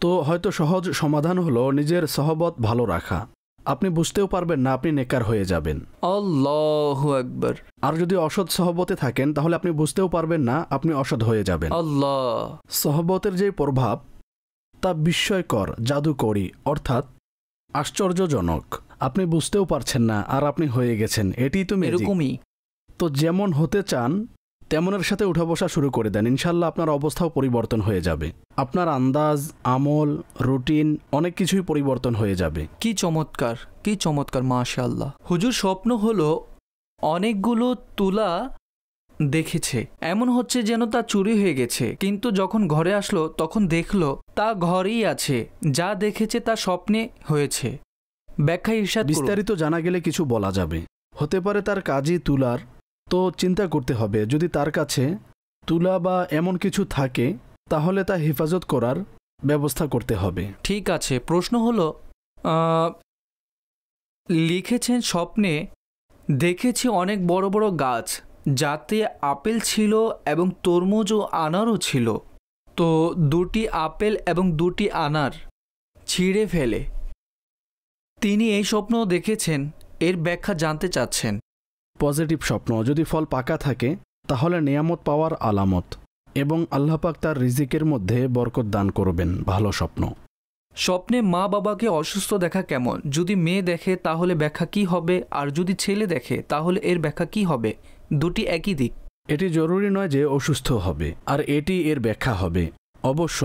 তো হয়তো সহজ সমাধান হলো নিজের সহবত ভালো রাখা। আপনি বুঝতেও পারবেন না, আপনি নেকার হয়ে যাবেন। আল্লাহু আকবার। আর যদি অসৎ সহবতে থাকেন তাহলে আপনি বুঝতেও পারবেন না, আপনি অসৎ হয়ে যাবেন। আল্লাহ। সহবতের যে প্রভাব তা বিস্ময়কর, জাদুকরী, অর্থাৎ আশ্চর্যজনক। আপনি বুঝতেও পারছেন না আর আপনি হয়ে গেছেন। এটিই তো এরকমই। তো যেমন হতে চান তেমনের সাথে উঠা বসা শুরু করে দেন, ইনশাল্লাহ আপনার অবস্থাও পরিবর্তন হয়ে যাবে। আপনার আন্দাজ, আমল, রুটিন অনেক কিছুই পরিবর্তন হয়ে যাবে। কি চমৎকার, কি চমৎকার, মাশাআল্লাহ। হুজুর, স্বপ্ন হলো অনেকগুলো তুলা দেখেছে, এমন হচ্ছে যেন তা চুরি হয়ে গেছে, কিন্তু যখন ঘরে আসলো তখন দেখলো তা ঘরেই আছে, যা দেখেছে তা স্বপ্নে হয়েছে। ব্যাখ্যা ইরশাদ করুন। বিস্তারিত জানা গেলে কিছু বলা যাবে। হতে পারে তার কাজই তুলার, তো চিন্তা করতে হবে যদি তার কাছে তুলা বা এমন কিছু থাকে তাহলে তা হেফাজত করার ব্যবস্থা করতে হবে। ঠিক আছে। প্রশ্ন হলো, লিখেছেন স্বপ্নে দেখেছি অনেক বড় বড় গাছ, যাতে আপেল ছিল এবং তরমুজ ও আনারও ছিল। তো দুটি আপেল এবং দুটি আনার ছিঁড়ে ফেলে। তিনি এই স্বপ্ন দেখেছেন, এর ব্যাখ্যা জানতে চাচ্ছেন। পজিটিভ স্বপ্ন, যদি ফল পাকা থাকে তাহলে নিয়ামত পাওয়ার আলামত, এবং আল্লাহ পাক তার রিজিকের মধ্যে বরকত দান করবেন। ভালো স্বপ্ন। স্বপ্নে মা বাবাকে অসুস্থ দেখা কেমন? যদি মেয়ে দেখে তাহলে ব্যাখ্যা কি হবে, আর যদি ছেলে দেখে তাহলে এর ব্যাখ্যা কি হবে? দুটি একই দিক। এটি জরুরি নয় যে অসুস্থ হবে আর এটি এর ব্যাখ্যা হবে। অবশ্য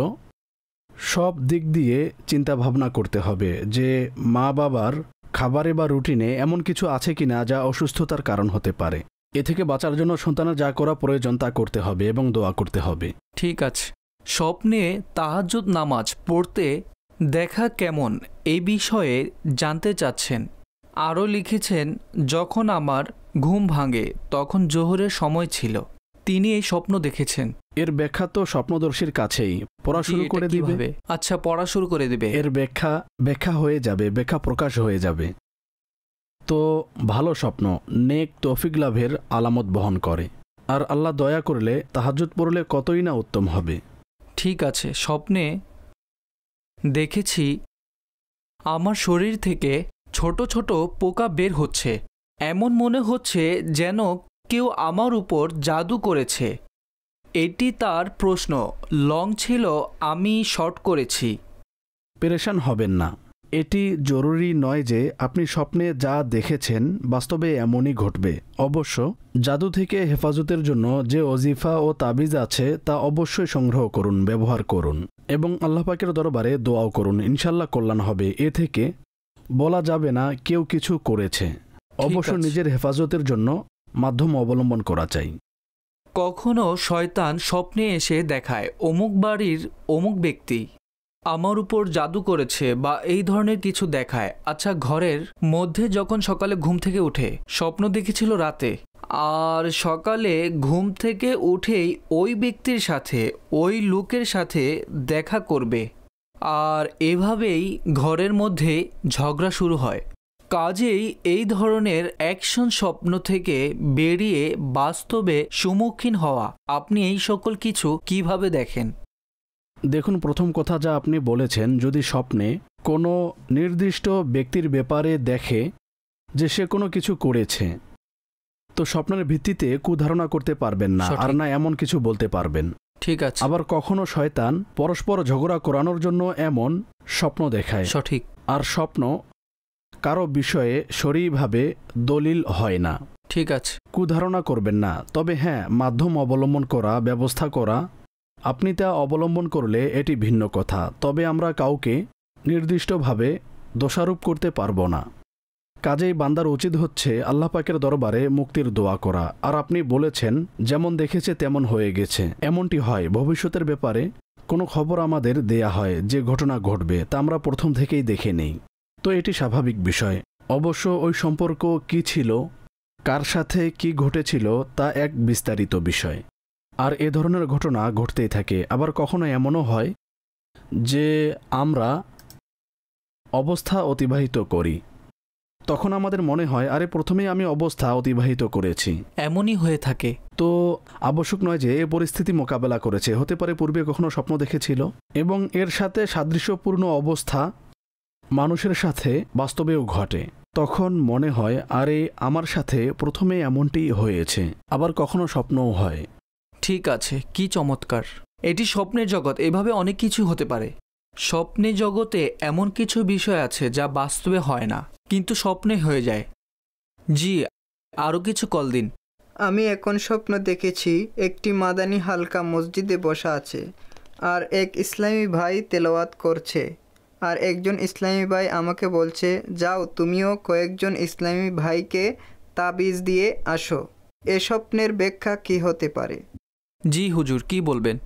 সব দিক দিয়ে চিন্তা ভাবনা করতে হবে যে মা বাবার খাবারে বা রুটিনে এমন কিছু আছে কিনা যা অসুস্থতার কারণ হতে পারে। এ থেকে বাঁচার জন্য সন্তানের যা করা প্রয়োজন তা করতে হবে এবং দোয়া করতে হবে। ঠিক আছে। স্বপ্নে তাহাজ্জুদ নামাজ পড়তে দেখা কেমন, এই বিষয়ে জানতে চাচ্ছেন। আরও লিখেছেন, যখন আমার ঘুম ভাঙে তখন জোহরের সময় ছিল। তিনি এই স্বপ্ন দেখেছেন। এর ব্যাখ্যা তো স্বপ্নদর্শীর কাছেই, পড়া শুরু করে দিবে। আচ্ছা, পড়া শুরু করে দিবে। এর ব্যাখ্যা হয়ে যাবে, ব্যাখ্যা প্রকাশ হয়ে যাবে। তো ভালো স্বপ্ন নেক তৌফিক লাভের আলামত বহন করে, আর আল্লাহ দয়া করলে তাহাজ্জুদ পড়লে কতই না উত্তম হবে। ঠিক আছে। স্বপ্নে দেখেছি আমার শরীর থেকে ছোট ছোট পোকা বের হচ্ছে, এমন মনে হচ্ছে যেন কেউ আমার উপর জাদু করেছে। এটি তার প্রশ্ন। লং ছিল, আমি শর্ট করেছি। পেরেশান হবেন না, এটি জরুরি নয় যে আপনি স্বপ্নে যা দেখেছেন বাস্তবে এমনই ঘটবে। অবশ্য জাদু থেকে হেফাজতের জন্য যে ওজিফা ও তাবিজ আছে তা অবশ্যই সংগ্রহ করুন, ব্যবহার করুন এবং আল্লাহ পাকের দরবারে দোয়াও করুন। ইনশাল্লাহ কল্যাণ হবে। এ থেকে বলা যাবে না কেউ কিছু করেছে। অবশ্য নিজের হেফাজতের জন্য মাধ্যম অবলম্বন করা চাই। কখনো শয়তান স্বপ্নে এসে দেখায় অমুক বাড়ির অমুক ব্যক্তি আমার উপর জাদু করেছে বা এই ধরনের কিছু দেখায়। আচ্ছা, ঘরের মধ্যে যখন সকালে ঘুম থেকে উঠে স্বপ্ন দেখেছিল রাতে, আর সকালে ঘুম থেকে উঠেই ওই ব্যক্তির সাথে, ওই লোকের সাথে দেখা করবে, আর এভাবেই ঘরের মধ্যে ঝগড়া শুরু হয়। কাজেই এই ধরনের অ্যাকশন স্বপ্ন থেকে বেরিয়ে বাস্তবে সম্মুখীন হওয়া আপনি এই সকল কিছু কিভাবে দেখেন? দেখুন, প্রথম কথা যা আপনি বলেছেন, যদি স্বপ্নে কোনো নির্দিষ্ট ব্যক্তির ব্যাপারে দেখে যে সে কোনো কিছু করেছে, তো স্বপ্নের ভিত্তিতে কুধারণা করতে পারবেন না, আর না এমন কিছু বলতে পারবেন। ঠিক আছে। আবার কখনো শয়তান পরস্পর ঝগড়া করানোর জন্য এমন স্বপ্ন দেখায়। সঠিক। আর স্বপ্ন কারো বিষয়ে সরিভাবে দলিল হয় না। ঠিক আছে। কুধারণা করবেন না। তবে হ্যাঁ, মাধ্যম অবলম্বন করা, ব্যবস্থা করা, আপনি তা অবলম্বন করলে এটি ভিন্ন কথা। তবে আমরা কাউকে নির্দিষ্টভাবে দোষারোপ করতে পারবো না। কাজেই বান্দার উচিত হচ্ছে আল্লাহ পাকের দরবারে মুক্তির দোয়া করা। আর আপনি বলেছেন যেমন দেখেছে তেমন হয়ে গেছে, এমনটি হয়। ভবিষ্যতের ব্যাপারে কোনো খবর আমাদের দেয়া হয়, যে ঘটনা ঘটবে তা আমরা প্রথম থেকেই দেখে নেই, তো এটি স্বাভাবিক বিষয়। অবশ্য ওই সম্পর্ক কি ছিল, কার সাথে কি ঘটেছিল তা এক বিস্তারিত বিষয়। আর এ ধরনের ঘটনা ঘটতেই থাকে। আবার কখনো এমনও হয় যে আমরা অবস্থা অতিবাহিত করি, তখন আমাদের মনে হয় আরে প্রথমেই আমি অবস্থা অতিবাহিত করেছি। এমনই হয়ে থাকে। তো আবশ্যক নয় যে এ পরিস্থিতি মোকাবেলা করেছে, হতে পারে পূর্বে কখনো স্বপ্ন দেখেছিল এবং এর সাথে সাদৃশ্যপূর্ণ অবস্থা মানুষের সাথে বাস্তবেও ঘটে। তখন মনে হয় আরে আমার সাথে প্রথমে এমনটি হয়েছে। আবার কখনো স্বপ্নও হয়। ঠিক আছে, কি চমৎকার। এটি স্বপ্নের জগৎ, এভাবে অনেক কিছু হতে পারে। স্বপ্নের জগতে এমন কিছু বিষয় আছে যা বাস্তবে হয় না, কিন্তু স্বপ্নে হয়ে যায়। জি, আরও কিছু কল দিন। আমি এখন স্বপ্ন দেখেছি একটি মাদানী হালকা মসজিদে বসা আছে, আর এক ইসলামী ভাই তেলাওয়াত করছে, আর একজন ইসলামী ভাই আমাকে বলছে যাও তুমিও কয়েকজন ইসলামী ভাইকে তাবিজ দিয়ে আসো। এ স্বপ্নের ব্যাখ্যা কি হতে পারে? জি হুজুর, কি বলবেন?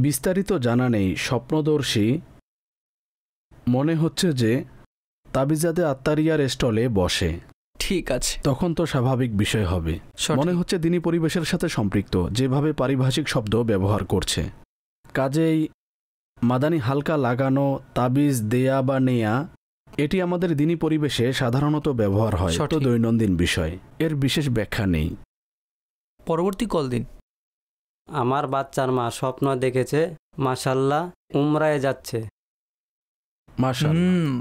বিস্তারিত জানা নেই। স্বপ্নদর্শী মনে হচ্ছে যে তাবিজাদে আত্মারিয়ার স্টলে বসে। ঠিক আছে, তখন তো স্বাভাবিক বিষয় হবে। মনে হচ্ছে দিনী পরিবেশের সাথে সম্পৃক্ত, যেভাবে পারিভাষিক শব্দ ব্যবহার করছে। কাজেই মাদানী হালকা লাগানো, তাবিজ দেয়া বা নেয়া, এটি আমাদের দিনী পরিবেশে সাধারণত ব্যবহার হয়, তো দৈনন্দিন বিষয়, এর বিশেষ ব্যাখ্যা নেই। পরবর্তী কল দিন। আমার বাচ্চার মা স্বপ্ন দেখেছে মাশাল্লাহ উমরায় যাচ্ছে।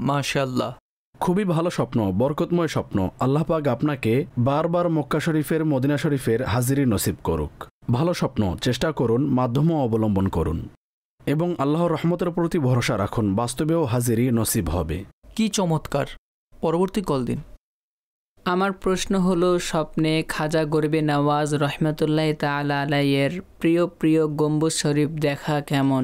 মাশাআল্লাহ, খুবই ভালো স্বপ্ন, বরকতময় স্বপ্ন। আল্লাহ পাক আপনাকে বারবার মক্কা শরীফের, মদিনা শরীফের হাজিরি নসিব করুক। ভালো স্বপ্ন, চেষ্টা করুন, মাধ্যমও অবলম্বন করুন এবং আল্লাহর রহমতের প্রতি ভরসা রাখুন, বাস্তবেও হাজিরি নসিব হবে। কি চমৎকার। পরবর্তী কল দিন। আমার প্রশ্ন হলো, স্বপ্নে খাজা গরিবে নওয়াজ রহমতুল্লাহ তাআলা আলাইয়ের প্রিয় প্রিয় গম্বুজ শরীফ দেখা কেমন?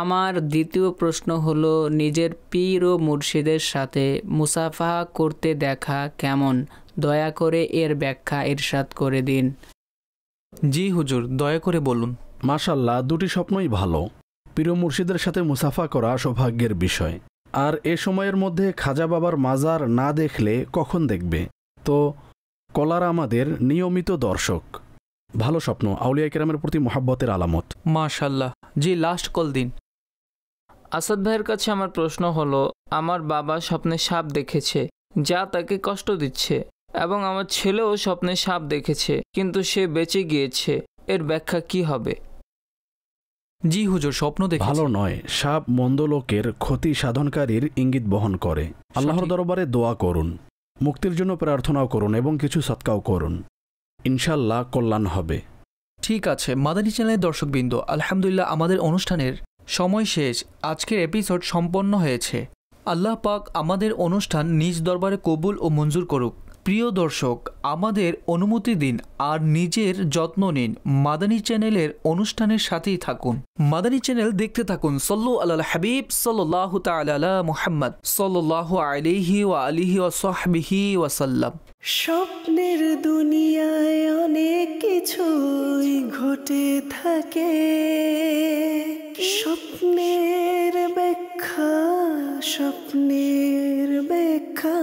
আমার দ্বিতীয় প্রশ্ন হলো, নিজের পীর ও মুর্শিদের সাথে মুসাফাহা করতে দেখা কেমন? দয়া করে এর ব্যাখ্যা ইরশাদ করে দিন। জি হুজুর, দয়া করে বলুন। মাশাআল্লাহ, দুটি স্বপ্নই ভালো। পীর মুর্শিদের সাথে মুসাফা করা সৌভাগ্যের বিষয়। আর এ সময়ের মধ্যে খাজা বাবার মাজার না দেখলে কখন দেখবে? তো কলার আমাদের নিয়মিত দর্শক। ভালো স্বপ্ন, আউলিয়া কেরামের প্রতি মহাব্বতের আলামত। মাশাআল্লাহ। জি, লাস্ট কল দিন। আসাদ ভাইয়ের কাছে আমার প্রশ্ন হলো, আমার বাবা স্বপ্নে সাপ দেখেছে যা তাকে কষ্ট দিচ্ছে, এবং আমার ছেলেও স্বপ্নে সাপ দেখেছে কিন্তু সে বেঁচে গিয়েছে, এর ব্যাখ্যা কি হবে? জি হুজুর, স্বপ্ন দেখেছি। ভালো নয়। সাপ মন্দ লোকের ক্ষতি সাধনকারীর ইঙ্গিত বহন করে। আল্লাহর দরবারে দোয়া করুন, মুক্তির জন্য প্রার্থনাও করুন এবং কিছু সৎকাও করুন, ইনশাল্লাহ কল্যাণ হবে। ঠিক আছে মাদানী চ্যানেলের দর্শকবৃন্দ, আলহামদুলিল্লাহ আমাদের অনুষ্ঠানের সময় শেষ। আজকের এপিসোড সম্পন্ন হয়েছে। আল্লাহ পাক আমাদের অনুষ্ঠান নিজ দরবারে কবুল ও মঞ্জুর করুক। প্রিয় দর্শক, আমাদের অনুমতি দিন আর নিজের যত্ন নিন। মাদানী চ্যানেলের অনুষ্ঠানের সাথেই থাকুন। মাদানী চ্যানেল দেখতে থাকুন। সল্লু আলাল হাবিব সাল্লাল্লাহু তাআলা আলা মুহাম্মদ সাল্লাল্লাহু আলাইহি ওয়া আলিহি ওয়া সাহবিহি ওয়াসাল্লাম। স্বপ্নের দুনিয়ায় অনেক কিছুই ঘটে থাকে, স্বপ্নের ব্যাখ্যা, স্বপ্নের ব্যাখ্যা।